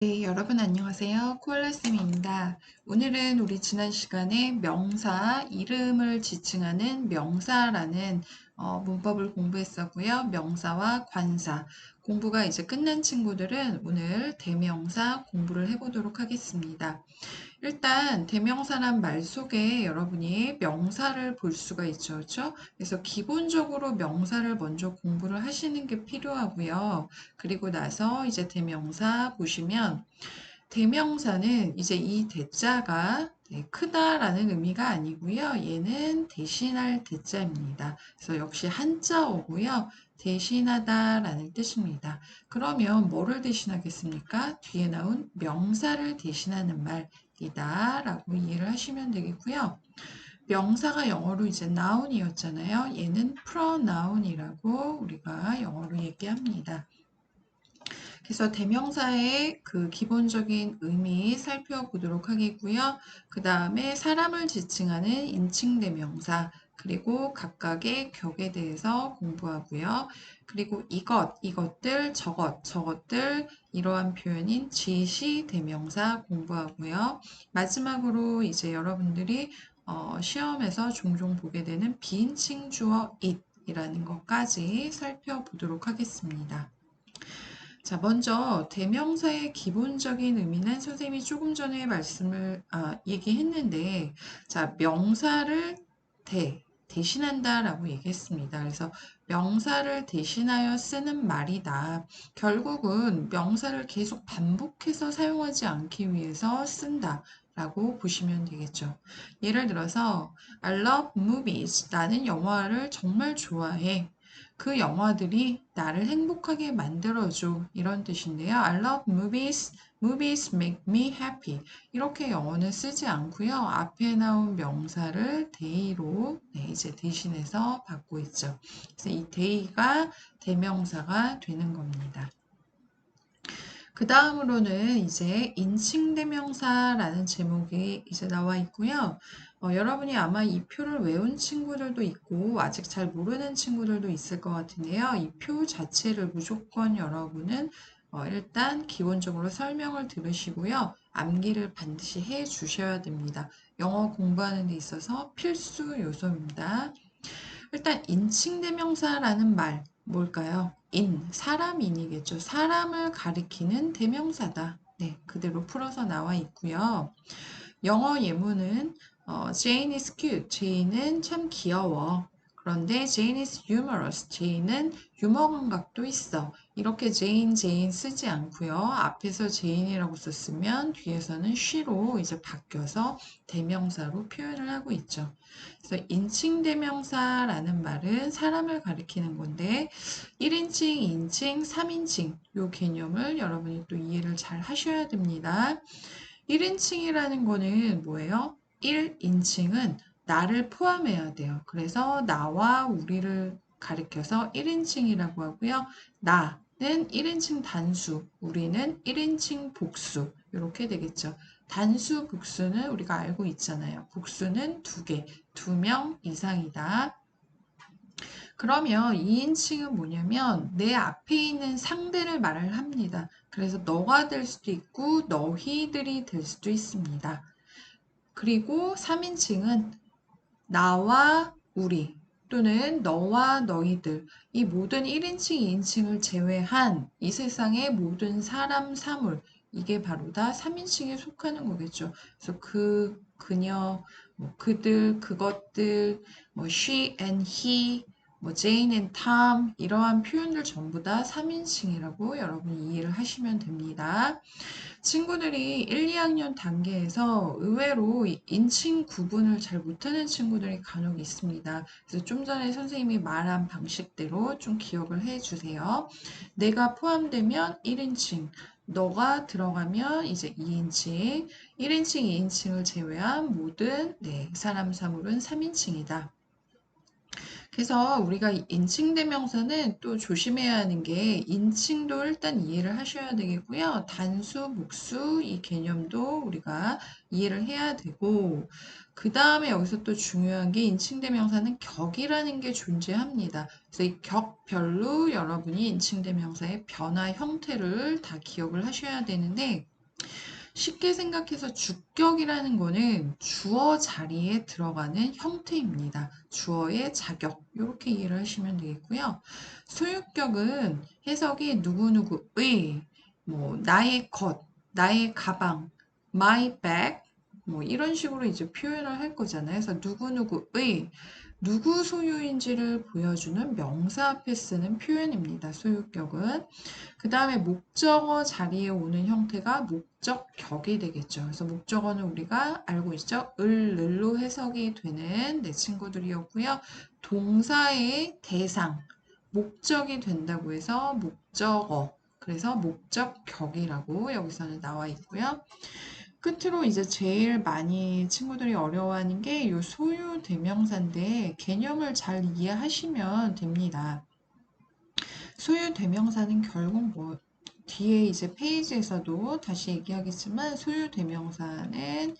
네, 여러분 안녕하세요. 코알라쌤입니다. 오늘은 우리 지난 시간에 명사, 이름을 지칭하는 명사라는 문법을 공부했었고요. 명사와 관사, 공부가 이제 끝난 친구들은 오늘 대명사 공부를 해보도록 하겠습니다. 일단 대명사란 말 속에 여러분이 명사를 볼 수가 있죠. 그렇죠? 그래서 기본적으로 명사를 먼저 공부를 하시는 게 필요하고요. 그리고 나서 이제 대명사 보시면 대명사는 이제 이 대자가 크다라는 의미가 아니고요. 얘는 대신할 대자입니다. 그래서 역시 한자어고요. 대신하다라는 뜻입니다. 그러면 뭐를 대신하겠습니까? 뒤에 나온 명사를 대신하는 말이다 라고 이해를 하시면 되겠고요. 명사가 영어로 이제 noun이었잖아요. 얘는 pronoun이라고 우리가 영어로 얘기합니다. 그래서 대명사의 그 기본적인 의미 살펴보도록 하겠고요. 그 다음에 사람을 지칭하는 인칭대명사, 그리고 각각의 격에 대해서 공부하고요. 그리고 이것들, 저것들, 이러한 표현인 지시대명사 공부하고요. 마지막으로 이제 여러분들이 시험에서 종종 보게 되는 비인칭 주어 it이라는 것까지 살펴보도록 하겠습니다. 자, 먼저 대명사의 기본적인 의미는 선생님이 조금 전에 얘기했는데, 자, 명사를 대신한다라고 얘기했습니다. 그래서 명사를 대신하여 쓰는 말이다. 결국은 명사를 계속 반복해서 사용하지 않기 위해서 쓴다. 라고 보시면 되겠죠. 예를 들어서 I love movies. 나는 영화를 정말 좋아해. 그 영화들이 나를 행복하게 만들어줘. 이런 뜻인데요. I love movies. Movies make me happy. 이렇게 영어는 쓰지 않고요. 앞에 나온 명사를 they로 이제 대신해서 받고 있죠. 그래서 이 they가 대명사가 되는 겁니다. 그 다음으로는 이제 인칭대명사라는 제목이 이제 나와 있고요. 여러분이 아마 이 표를 외운 친구들도 있고 아직 잘 모르는 친구들도 있을 것 같은데요. 이 표 자체를 무조건 여러분은 일단 기본적으로 설명을 들으시고요. 암기를 반드시 해 주셔야 됩니다. 영어 공부하는 데 있어서 필수 요소입니다. 일단 인칭대명사라는 말 뭘까요? 사람인이겠죠. 사람을 가리키는 대명사다. 네, 그대로 풀어서 나와 있고요. 영어 예문은 Jane is cute. 제이는 참 귀여워. 그런데 Jane is humorous. 제이는 유머 감각도 있어. 이렇게 Jane 쓰지 않고요. 앞에서 Jane이라고 썼으면 뒤에서는 she로 이제 바뀌어서 대명사로 표현을 하고 있죠. 그래서 인칭 대명사라는 말은 사람을 가리키는 건데 1인칭, 2인칭, 3인칭 요 개념을 여러분이 또 이해를 잘 하셔야 됩니다. 1인칭이라는 거는 뭐예요? 1인칭은 나를 포함해야 돼요. 그래서 나와 우리를 가리켜서 1인칭이라고 하고요. 나는 1인칭 단수, 우리는 1인칭 복수 이렇게 되겠죠. 단수, 복수는 우리가 알고 있잖아요. 복수는 두 개, 2명 이상이다. 그러면 2인칭은 뭐냐면 내 앞에 있는 상대를 말을 합니다. 그래서 너가 될 수도 있고 너희들이 될 수도 있습니다. 그리고 3인칭은 나와 우리 또는 너와 너희들 이 모든 1인칭, 2인칭을 제외한 이 세상의 모든 사람, 사물 이게 바로 다 3인칭에 속하는 거겠죠. 그래서 그녀, 뭐 그들, 그것들, 뭐 she and he, 뭐 Jane and Tom 이러한 표현들 전부 다 3인칭이라고 여러분이 이해를 하시면 됩니다. 친구들이 1, 2학년 단계에서 의외로 인칭 구분을 잘 못하는 친구들이 간혹 있습니다. 그래서 좀 전에 선생님이 말한 방식대로 좀 기억을 해 주세요. 내가 포함되면 1인칭, 너가 들어가면 이제 2인칭, 1인칭, 2인칭을 제외한 모든 사람, 사물은 3인칭이다. 그래서 우리가 인칭대명사는 또 조심해야 하는 게 인칭도 일단 이해를 하셔야 되겠고요. 단수, 복수 이 개념도 우리가 이해를 해야 되고 그 다음에 여기서 또 중요한 게 인칭대명사는 격이라는 게 존재합니다. 그래서 이 격별로 여러분이 인칭대명사의 변화 형태를 다 기억을 하셔야 되는데 쉽게 생각해서 주격이라는 거는 주어 자리에 들어가는 형태입니다. 주어의 자격 이렇게 이해를 하시면 되겠고요. 소유격은 해석이 누구누구의, 뭐 나의 것, 나의 가방, my bag 뭐 이런 식으로 이제 표현을 할 거잖아요. 그래서 누구누구의 누구 소유인지를 보여주는 명사 앞에 쓰는 표현입니다. 소유격은. 그 다음에 목적어 자리에 오는 형태가 목적격이 되겠죠. 그래서 목적어는 우리가 알고 있죠. 을로 해석이 되는 내 친구들이었고요. 동사의 대상, 목적이 된다고 해서 목적어, 그래서 목적격이라고 여기서는 나와 있고요. 끝으로 이제 제일 많이 친구들이 어려워하는 게 이 소유 대명사인데 개념을 잘 이해하시면 됩니다. 소유 대명사는 결국 뭐 뒤에 이제 페이지에서도 다시 얘기하겠지만 소유 대명사는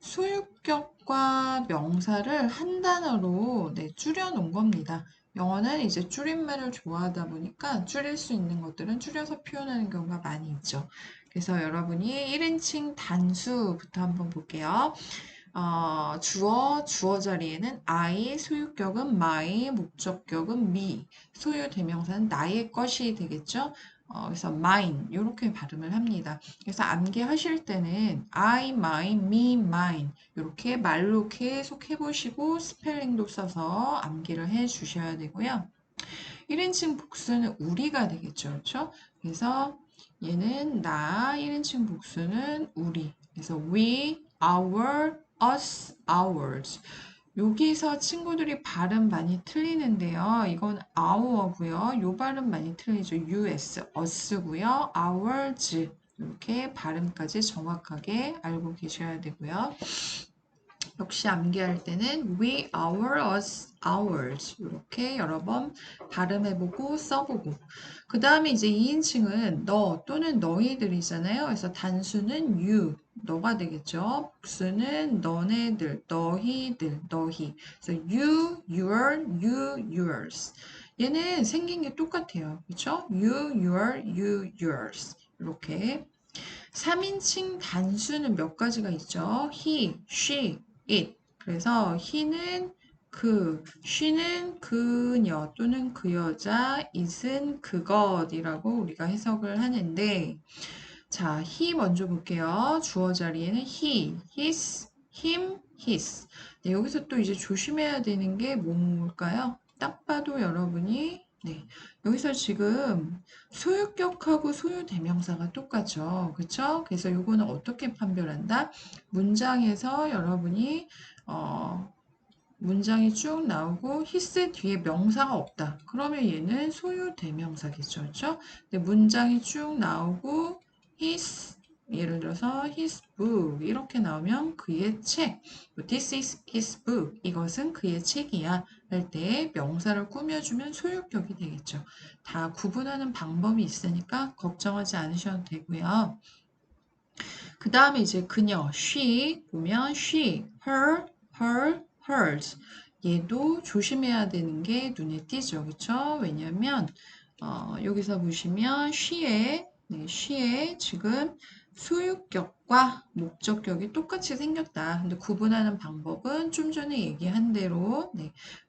소유격과 명사를 한 단어로 줄여 놓은 겁니다. 영어는 이제 줄임말을 좋아하다 보니까 줄일 수 있는 것들은 줄여서 표현하는 경우가 많이 있죠. 그래서 여러분이 1인칭 단수부터 한번 볼게요. 주어 자리에는 I, 소유격은 my, 목적격은 me, 소유 대명사는 나의 것이 되겠죠. 그래서 mine 이렇게 발음을 합니다. 그래서 암기하실 때는 I, mine, me, mine 이렇게 말로 계속 해보시고 스펠링도 써서 암기를 해 주셔야 되고요. 1인칭 복수는 우리가 되겠죠. 그렇죠? 그래서 얘는 나, 1인칭 복수는 우리. 그래서 we, our, us, ours. 여기서 친구들이 발음 많이 틀리는데요. 이건 our고요. 요 발음 많이 틀리죠. us, us고요. ours. 이렇게 발음까지 정확하게 알고 계셔야 되고요. 역시 암기할 때는 we, our, us, ours 이렇게 여러 번 발음해보고 써보고 그 다음에 이제 2인칭은 너 또는 너희들이잖아요. 그래서 단수는 you, 너가 되겠죠. 복수는 너네들, 너희들, 너희. 그래서 you, your, you, yours. 얘는 생긴 게 똑같아요. 그렇죠? you, your, you, yours. 이렇게 3인칭 단수는 몇 가지가 있죠. he, she, it. 그래서 he는 그, she는 그녀 또는 그 여자, it은 그것이라고 우리가 해석을 하는데 자, he 먼저 볼게요. 주어 자리에는 he, his, him, his. 네, 여기서 또 이제 조심해야 되는 게 뭘까요? 딱 봐도 여러분이 여기서 지금 소유격하고 소유대명사가 똑같죠. 그쵸? 그래서 요거는 어떻게 판별한다? 문장에서 여러분이 문장이 쭉 나오고 his 뒤에 명사가 없다. 그러면 얘는 소유대명사겠죠. 그렇죠? 근데 문장이 쭉 나오고 his 예를 들어서 his book 이렇게 나오면 그의 책 this is his book 이것은 그의 책이야 할 때 명사를 꾸며주면 소유격이 되겠죠. 다 구분하는 방법이 있으니까 걱정하지 않으셔도 되고요. 그 다음에 이제 그녀 she 보면 she, her, hers 얘도 조심해야 되는 게 눈에 띄죠. 그쵸? 왜냐면 여기서 보시면 she의 지금 소유격과 목적격이 똑같이 생겼다. 근데 구분하는 방법은 좀 전에 얘기한 대로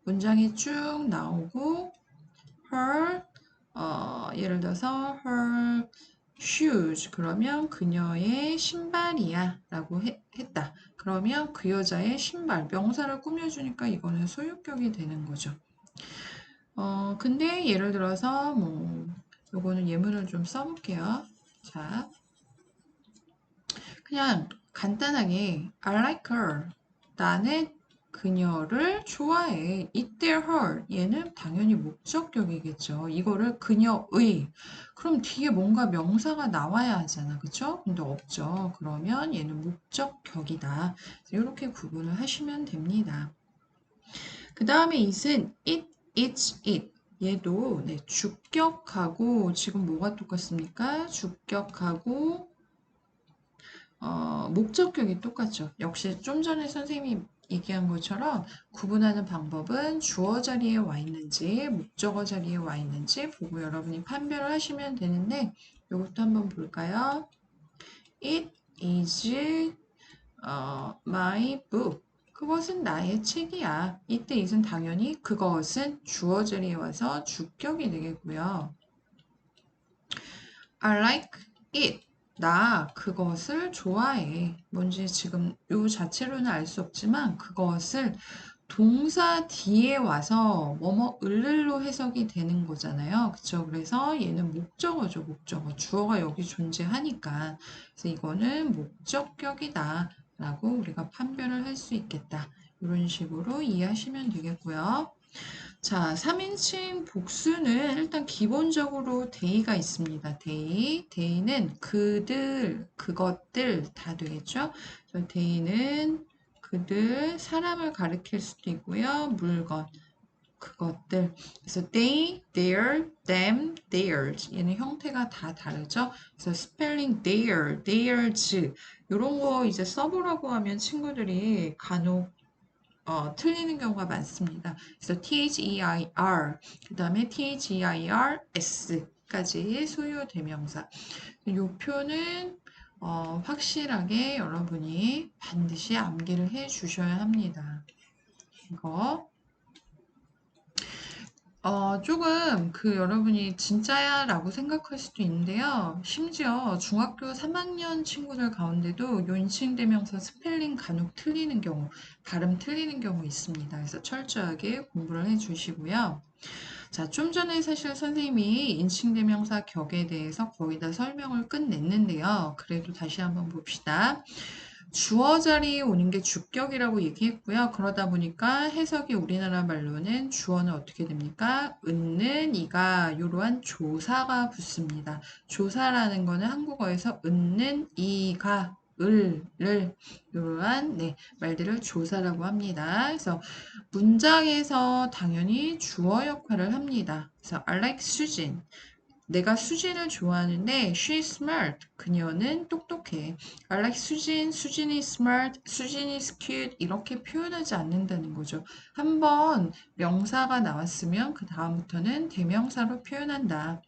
문장이 쭉 나오고 her 예를 들어서 her shoes 그러면 그녀의 신발이야 라고 했다. 그러면 그 여자의 신발 명사를 꾸며주니까 이거는 소유격이 되는 거죠. 근데 예를 들어서 요거는 예문을 좀 써볼게요. 자, 그냥 간단하게 I like her. 나는 그녀를 좋아해. 이때 her. 얘는 당연히 목적격이겠죠. 이거를 그녀의. 그럼 뒤에 뭔가 명사가 나와야 하잖아. 그쵸? 근데 없죠. 그러면 얘는 목적격이다. 이렇게 구분을 하시면 됩니다. 그 다음에 it은 it, it's, it. 얘도 주격하고 지금 뭐가 똑같습니까? 주격하고 목적격이 똑같죠. 역시 좀 전에 선생님이 얘기한 것처럼 구분하는 방법은 주어 자리에 와 있는지 목적어 자리에 와 있는지 보고 여러분이 판별을 하시면 되는데 이것도 한번 볼까요? It is my book. 그것은 나의 책이야. 이때 is은 당연히 그것은 주어 자리에 와서 주격이 되겠고요. I like it. 나 그것을 좋아해. 뭔지 지금 요 자체로는 알 수 없지만 그것을 동사 뒤에 와서 뭐뭐 을을로 해석이 되는 거잖아요. 그쵸? 그래서 얘는 목적어죠, 목적어. 주어가 여기 존재하니까. 그래서 이거는 목적격이다 라고 우리가 판별을 할 수 있겠다. 이런 식으로 이해하시면 되겠고요. 자, 3인칭 복수는 일단 기본적으로 they가 있습니다. they는 그들, 그것들 다 되겠죠? 그래서 they는 그들, 사람을 가리킬 수도 있고요. 물건, 그것들. 그래서 they, their, them, theirs. 얘는 형태가 다 다르죠? 그래서 스펠링 their, theirs 이런 거 이제 써보라고 하면 친구들이 간혹 틀리는 경우가 많습니다. 그래서 their, 그 다음에 thers까지 소유 대명사. 이 표는 확실하게 여러분이 반드시 암기를 해 주셔야 합니다. 이거 조금 여러분이 진짜야 라고 생각할 수도 있는데요. 심지어 중학교 3학년 친구들 가운데도 요 인칭대명사 스펠링 간혹 틀리는 경우, 발음 틀리는 경우 있습니다. 그래서 철저하게 공부를 해 주시고요. 자, 좀 전에 사실 선생님이 인칭대명사 격에 대해서 거의 다 설명을 끝냈는데요. 그래도 다시 한번 봅시다. 주어 자리에 오는 게 주격이라고 얘기했고요. 그러다 보니까 해석이 우리나라 말로는 주어는 어떻게 됩니까? 은는 이가 이러한 조사가 붙습니다. 조사라는 거는 한국어에서 은는 이가 을을 이러한 말들을 조사라고 합니다. 그래서 문장에서 당연히 주어 역할을 합니다. 그래서 I like 수진. 내가 수진을 좋아하는데 she is smart. 그녀는 똑똑해. I like 수진. 수진이 smart. 수진이 is cute. 이렇게 표현하지 않는다는 거죠. 한번 명사가 나왔으면 그 다음부터는 대명사로 표현한다.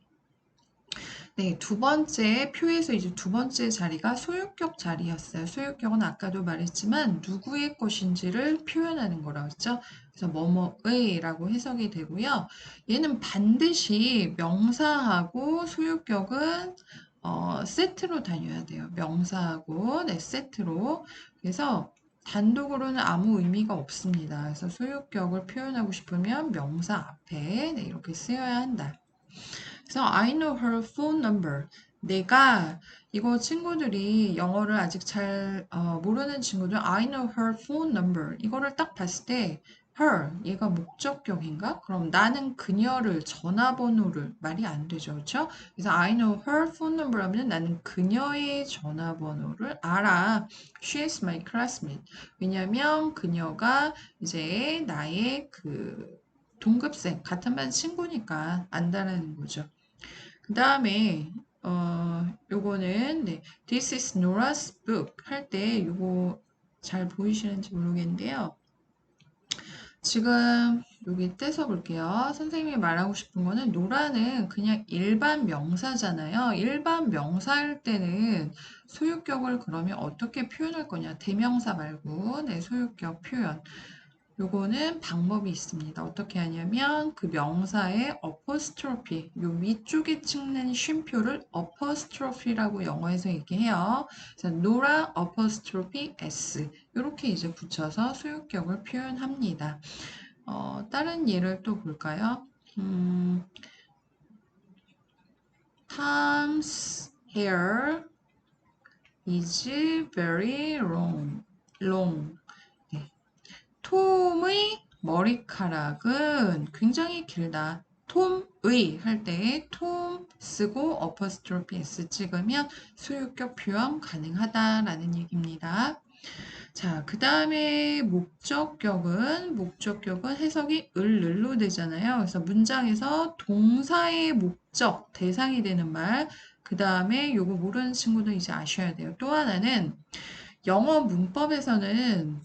네, 두 번째 표에서 이제 두 번째 자리가 소유격 자리였어요. 소유격은 아까도 말했지만 누구의 것인지를 표현하는 거라고 했죠. 그래서 뭐뭐의라고 해석이 되고요. 얘는 반드시 명사하고 소유격은 세트로 다녀야 돼요. 명사하고 세트로. 그래서 단독으로는 아무 의미가 없습니다. 그래서 소유격을 표현하고 싶으면 명사 앞에 이렇게 쓰여야 한다. 그래서 I know her phone number. 내가 이거 친구들이 영어를 아직 잘 모르는 친구들 I know her phone number 이거를 딱 봤을 때 her 얘가 목적격인가? 그럼 나는 그녀를 전화번호를 말이 안 되죠, 그렇죠? 그래서 I know her phone number 하면 나는 그녀의 전화번호를 알아. She is my classmate. 왜냐면 그녀가 이제 나의 동급생 같은 반 친구니까 안다라는 거죠. 그 다음에 요거는 This is Nora's book 할 때 요거 잘 보이시는지 모르겠는데요. 지금 여기 떼서 볼게요. 선생님이 말하고 싶은 거는 노라는 그냥 일반 명사잖아요. 일반 명사일 때는 소유격을 그러면 어떻게 표현할 거냐. 대명사 말고 소유격 표현. 요거는 방법이 있습니다. 어떻게 하냐면 그 명사의 apostrophe, 요 위쪽에 찍는 쉼표를 apostrophe라고 영어에서 얘기해요. 그래서 Nora apostrophe s 이렇게 이제 붙여서 소유격을 표현합니다. 다른 예를 또 볼까요? Tom's hair is very long. 톰의 머리카락은 굉장히 길다. 톰의 할 때 톰 쓰고 apostrophe s 찍으면 소유격 표현 가능하다라는 얘기입니다. 자, 그 다음에 목적격은 해석이 을로 되잖아요. 그래서 문장에서 동사의 목적, 대상이 되는 말, 그 다음에 요거 모르는 친구들 이제 아셔야 돼요. 또 하나는 영어 문법에서는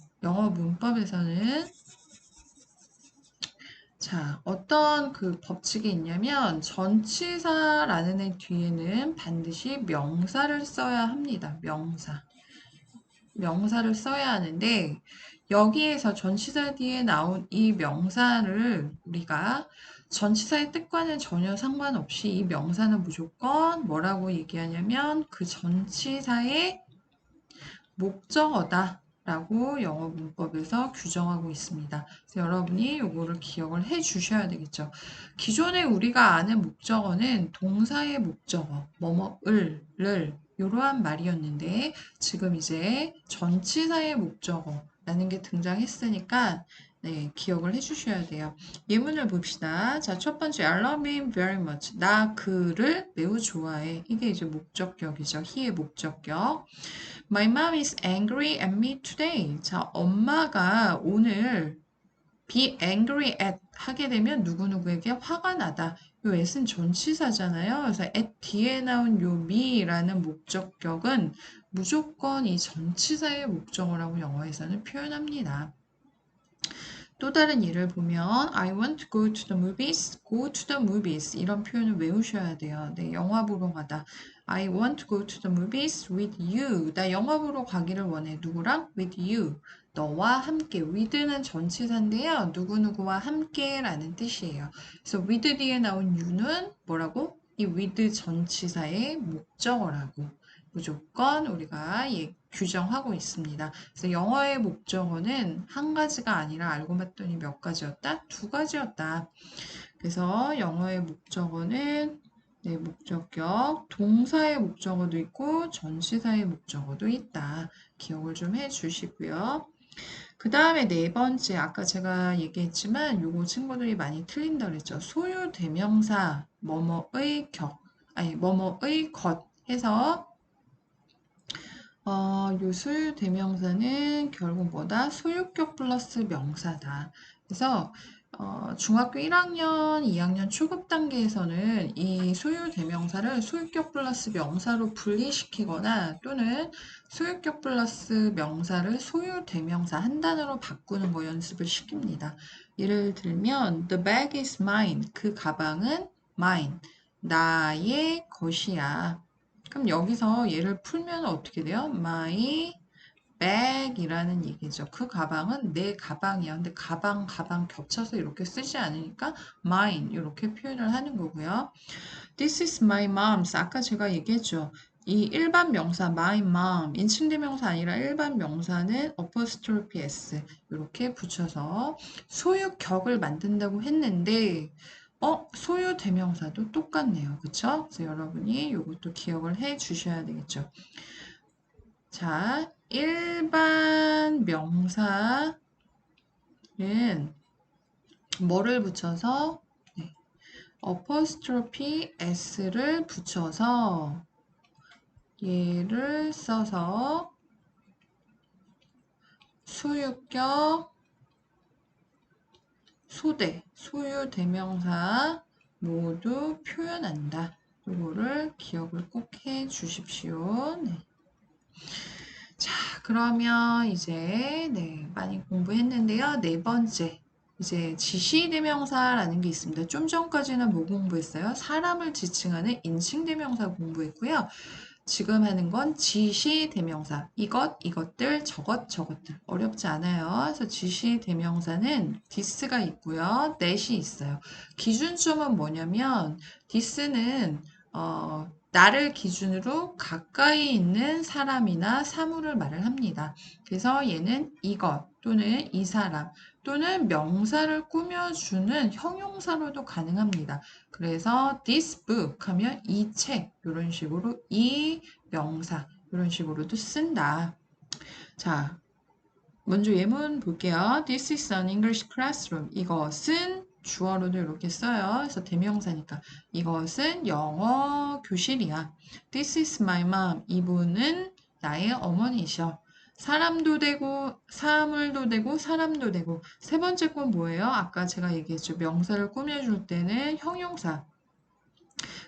자, 어떤 법칙이 있냐면 전치사라는 애 뒤에는 반드시 명사를 써야 합니다. 명사. 명사를 써야 하는데 여기에서 전치사 뒤에 나온 이 명사를 우리가 전치사의 뜻과는 전혀 상관없이 이 명사는 무조건 뭐라고 얘기하냐면 그 전치사의 목적어다 라고 영어 문법에서 규정하고 있습니다. 그래서 여러분이 요거를 기억을 해 주셔야 되겠죠. 기존에 우리가 아는 목적어는 동사의 목적어, 뭐뭐을, 이러한 말이었는데 지금 이제 전치사의 목적어라는 게 등장했으니까 네, 기억을 해 주셔야 돼요. 예문을 봅시다. 자, 첫 번째, I love him very much. 나 그를 매우 좋아해. 이게 이제 목적격이죠. he의 목적격. My mom is angry at me today. 자, 엄마가 오늘 be angry at 하게 되면 누구누구에게 화가 나다. 요 at은 전치사잖아요. 그래서 at 뒤에 나온 요 me라는 목적격은 무조건 이 전치사의 목적어라고 영어에서는 표현합니다. 또 다른 예를 보면 I want to go to the movies, go to the movies 이런 표현을 외우셔야 돼요. 네, 영화 보러 가다. I want to go to the movies with you. 나 영화 보러 가기를 원해. 누구랑? With you. 너와 함께. with는 전치사인데요. 누구누구와 함께라는 뜻이에요. 그래서 with 뒤에 나온 you는 뭐라고? 이 with 전치사의 목적어라고. 무조건 우리가 규정하고 있습니다. 그래서 영어의 목적어는 한 가지가 아니라 알고 봤더니 몇 가지였다? 두 가지였다. 그래서 영어의 목적어는 네, 목적격, 동사의 목적어도 있고 전치사의 목적어도 있다. 기억을 좀 해주시고요. 그 다음에 네 번째, 아까 제가 얘기했지만 요거 친구들이 많이 틀린다 그랬죠. 소유 대명사, 뭐뭐의 격, 아니 뭐뭐의 것 해서 요 소유 대명사는 결국 뭐다? 소유격 플러스 명사다. 그래서 중학교 1학년, 2학년 초급 단계에서는 이 소유 대명사를 소유격 플러스 명사로 분리시키거나 또는 소유격 플러스 명사를 소유 대명사 한 단어로 바꾸는 거 연습을 시킵니다. 예를 들면 The bag is mine. 그 가방은 mine. 나의 것이야. 그럼 여기서 얘를 풀면 어떻게 돼요? My bag이라는 얘기죠. 그 가방은 내 가방이야. 근데 가방 겹쳐서 이렇게 쓰지 않으니까 mine 이렇게 표현을 하는 거고요. This is my mom's. 아까 제가 얘기했죠. 이 일반 명사 my mom 인칭대명사 아니라 일반 명사는 apostrophe s 이렇게 붙여서 소유격을 만든다고 했는데 소유 대명사도 똑같네요. 그쵸? 그래서 여러분이 이것도 기억을 해 주셔야 되겠죠. 자, 일반 명사는 뭐를 붙여서 apostrophe s를 붙여서 얘를 써서 소유격 소대, 소유 대명사 모두 표현한다. 이거를 기억을 꼭 해 주십시오. 네. 자, 그러면 이제 많이 공부했는데요. 네 번째. 이제 지시대명사라는 게 있습니다. 좀 전까지는 뭐 공부했어요? 사람을 지칭하는 인칭대명사 공부했고요. 지금 하는 건 지시대명사. 이것, 이것들, 저것, 저것들. 어렵지 않아요. 그래서 지시대명사는 this가 있고요. that이 있어요. 기준점은 뭐냐면 this는 나를 기준으로 가까이 있는 사람이나 사물을 말을 합니다. 그래서 얘는 이것 또는 이 사람 또는 명사를 꾸며주는 형용사로도 가능합니다. 그래서 this book 하면 이 책 이런 식으로 이 명사 이런 식으로도 쓴다. 자, 먼저 예문 볼게요. This is an English classroom. 이것은 주어로도 이렇게 써요. 그래서 대명사니까 이것은 영어 교실이야. This is my mom. 이분은 나의 어머니셔. 사람도 되고 사물도 되고 사람도 되고 세 번째 건 뭐예요? 아까 제가 얘기했죠. 명사를 꾸며줄 때는 형용사.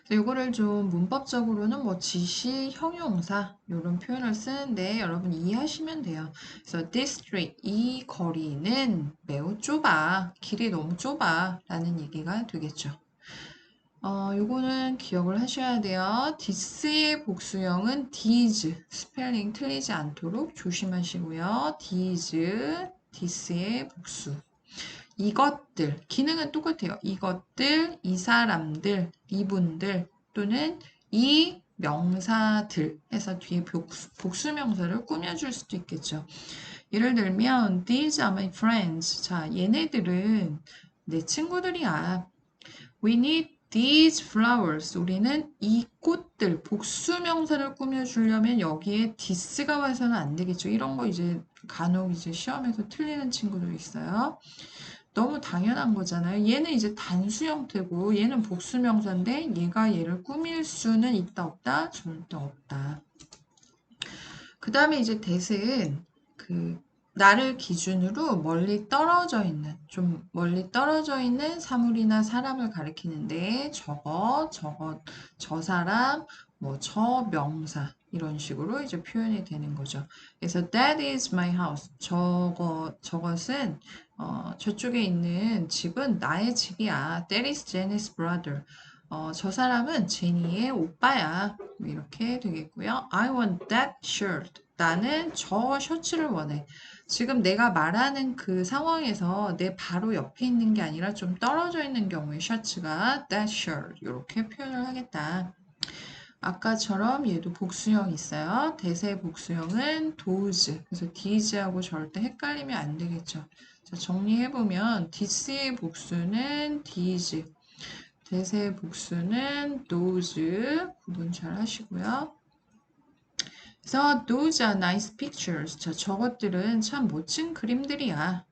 이거를 좀 문법적으로는 뭐 지시, 형용사 이런 표현을 쓰는데 여러분 이해하시면 돼요. 그래서 this street, 이 거리는 매우 좁아. 길이 너무 좁아 라는 얘기가 되겠죠. 요거는 기억을 하셔야 돼요. this의 복수형은 these. 스펠링 틀리지 않도록 조심하시고요. this의 복수. 이것들, 기능은 똑같아요. 이것들, 이 사람들, 이분들 또는 이 명사들 해서 뒤에 복수명사를 꾸며줄 수도 있겠죠. 예를 들면 These are my friends. 자, 얘네들은 내 친구들이야. We need these flowers. 우리는 이 꽃들, 복수명사를 꾸며주려면 여기에 this가 와서는 안 되겠죠. 이런 거 이제 간혹 이제 시험에서 틀리는 친구들 있어요. 너무 당연한 거잖아요. 얘는 이제 단수 형태고 얘는 복수명사인데 얘가 얘를 꾸밀 수는 있다 없다? 절대 없다. 그 다음에 이제 that은 그 나를 기준으로 멀리 떨어져 있는 좀 멀리 떨어져 있는 사물이나 사람을 가리키는데 저 사람 뭐 저 명사 이런 식으로 이제 표현이 되는 거죠. 그래서 that is my house. 저것은 저쪽에 있는 집은 나의 집이야. That is Jenny's brother. 저 사람은 제니의 오빠야. 이렇게 되겠고요. I want that shirt. 나는 저 셔츠를 원해. 지금 내가 말하는 그 상황에서 내 바로 옆에 있는 게 아니라 좀 떨어져 있는 경우에 셔츠가 that shirt 이렇게 표현을 하겠다. 아까처럼 얘도 복수형 있어요. 대세 복수형은 those. 그래서 these하고 절대 헷갈리면 안 되겠죠. 자, 정리해보면 this의 복수는 these. 대세 복수는 those. 구분 잘 하시고요. 그래서 those are nice pictures. 자, 저것들은 참 멋진 그림들이야.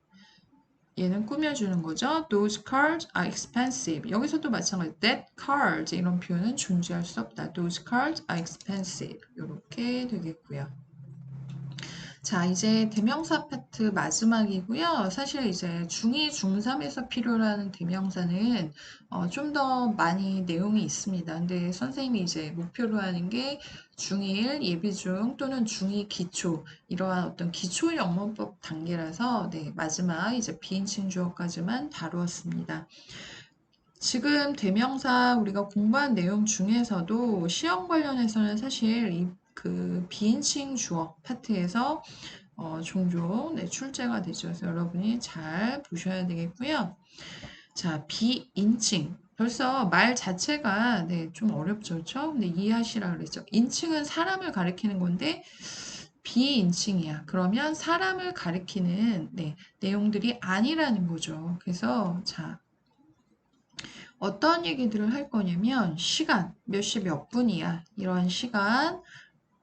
얘는 꾸며주는 거죠. Those cards are expensive. 여기서도 마찬가지. That cards 이런 표현은 존재할 수 없다. Those cards are expensive. 이렇게 되겠고요. 자, 이제 대명사 파트 마지막이고요. 사실 이제 중2, 중3에서 필요로 하는 대명사는 좀 더 많이 내용이 있습니다. 근데 선생님이 이제 목표로 하는 게 중1 예비중 또는 중2 기초 이러한 어떤 기초 영문법 단계라서 네, 마지막 이제 비인칭 주어까지만 다루었습니다. 지금 대명사 우리가 공부한 내용 중에서도 시험 관련해서는 사실 그 비인칭 주어 파트에서 종종 네, 출제가 되죠. 그래서 여러분이 잘 보셔야 되겠고요. 자, 비인칭. 벌써 말 자체가 네, 좀 어렵죠. 그렇죠? 근데 이해하시라 그랬죠. 인칭은 사람을 가리키는 건데 비인칭이야. 그러면 사람을 가리키는 네, 내용들이 아니라는 거죠. 그래서 자, 어떤 얘기들을 할 거냐면 시간, 몇 시 몇 분이야. 이런 시간,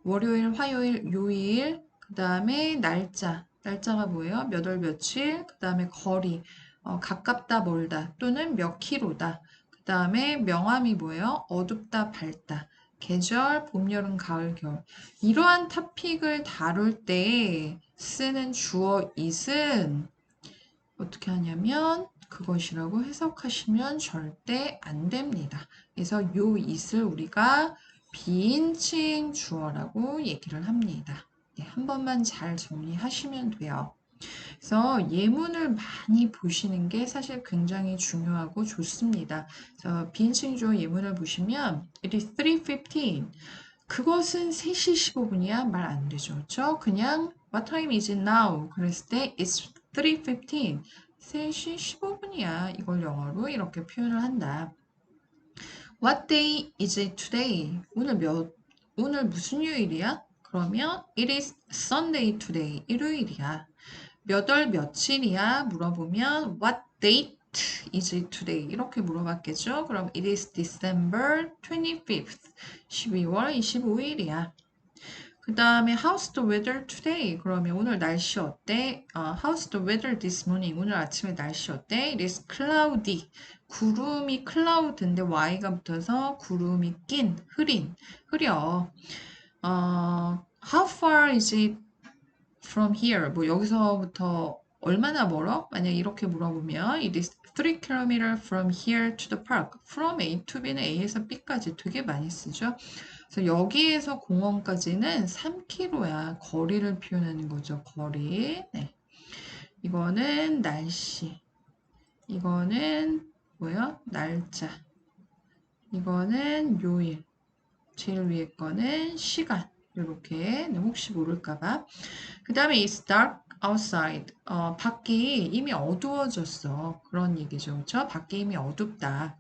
월요일, 화요일, 요일, 그 다음에 날짜가 뭐예요? 몇 월 며칠, 그 다음에 거리, 가깝다 멀다 또는 몇 킬로다. 그 다음에 명암이 뭐예요? 어둡다 밝다. 계절, 봄, 여름, 가을, 겨울. 이러한 토픽을 다룰 때 쓰는 주어 it은 어떻게 하냐면 그것이라고 해석하시면 절대 안 됩니다. 그래서 요 it을 우리가 비인칭 주어라고 얘기를 합니다. 네, 한 번만 잘 정리하시면 돼요. 그래서 예문을 많이 보시는 게 사실 굉장히 중요하고 좋습니다. 그래서 비인칭 주어 예문을 보시면 It is 3:15. 그것은 3시 15분이야? 말 안 되죠. 그렇죠? 그냥 What time is it now? 그랬을 때 It's 3:15. 3시 15분이야. 이걸 영어로 이렇게 표현을 한다. What day is it today? 오늘 무슨 요일이야? 그러면 It is Sunday today. 일요일이야. 몇 월 며칠이야? 물어보면 What date is it today? 이렇게 물어봤겠죠? 그럼 It is December 25th. 12월 25일이야. 그 다음에 How's the weather today? 그러면 오늘 날씨 어때? How's the weather this morning? 오늘 아침에 날씨 어때? It is cloudy. 구름이 cloud인데 Y가 붙어서 구름이 흐려. How far is it from here? 뭐 여기서부터 얼마나 멀어? 만약 이렇게 물어보면 It is 3 km from here to the park. From A to B는 A에서 B까지 되게 많이 쓰죠. 그래서 여기에서 공원까지는 3km야. 거리를 표현하는 거죠. 거리. 네. 이거는 날씨. 이거는 뭐야? 날짜. 이거는 요일. 제일 위에 거는 시간. 이렇게 혹시 모를까봐. 그 다음에 it's dark outside. 밖이 이미 어두워졌어. 그런 얘기죠. 그렇죠? 밖이 이미 어둡다.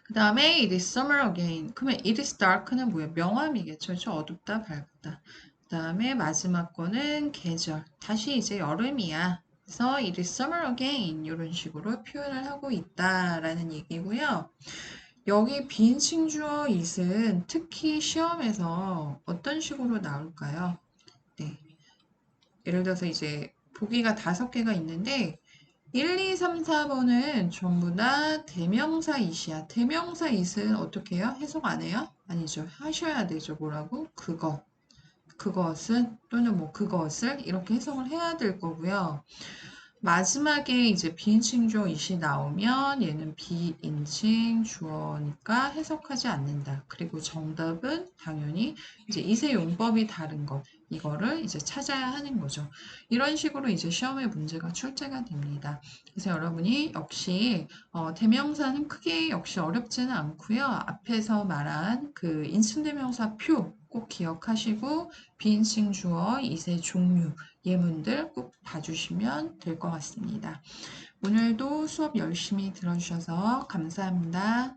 그 다음에 it is summer again. 그러면 it is dark는 뭐예요? 명암이겠죠. 그렇죠? 어둡다, 밝다. 그 다음에 마지막 거는 계절. 다시 이제 여름이야. 그래서 it is summer again. 이런 식으로 표현을 하고 있다라는 얘기고요. 여기 비인칭 주어 it은 특히 시험에서 어떤 식으로 나올까요? 네. 예를 들어서 이제 보기가 5개가 있는데 1, 2, 3, 4번은 전부 다 대명사 it이야. 대명사 it은 어떻게 해요? 해석 안 해요? 아니죠. 하셔야 되죠. 뭐라고? 그것, 그것은 또는 뭐 그것을 이렇게 해석을 해야 될 거고요. 마지막에 이제 비인칭 주어 it이 나오면 얘는 비인칭 주어니까 해석하지 않는다. 그리고 정답은 당연히 이제 it의 용법이 다른 것. 이거를 이제 찾아야 하는 거죠. 이런 식으로 이제 시험에 문제가 출제가 됩니다. 그래서 여러분이 역시 대명사는 크게 역시 어렵지는 않고요. 앞에서 말한 그 인칭대명사 표 꼭 기억하시고 비인칭 주어, it의 종류, 예문들 꼭 봐주시면 될 것 같습니다. 오늘도 수업 열심히 들어주셔서 감사합니다.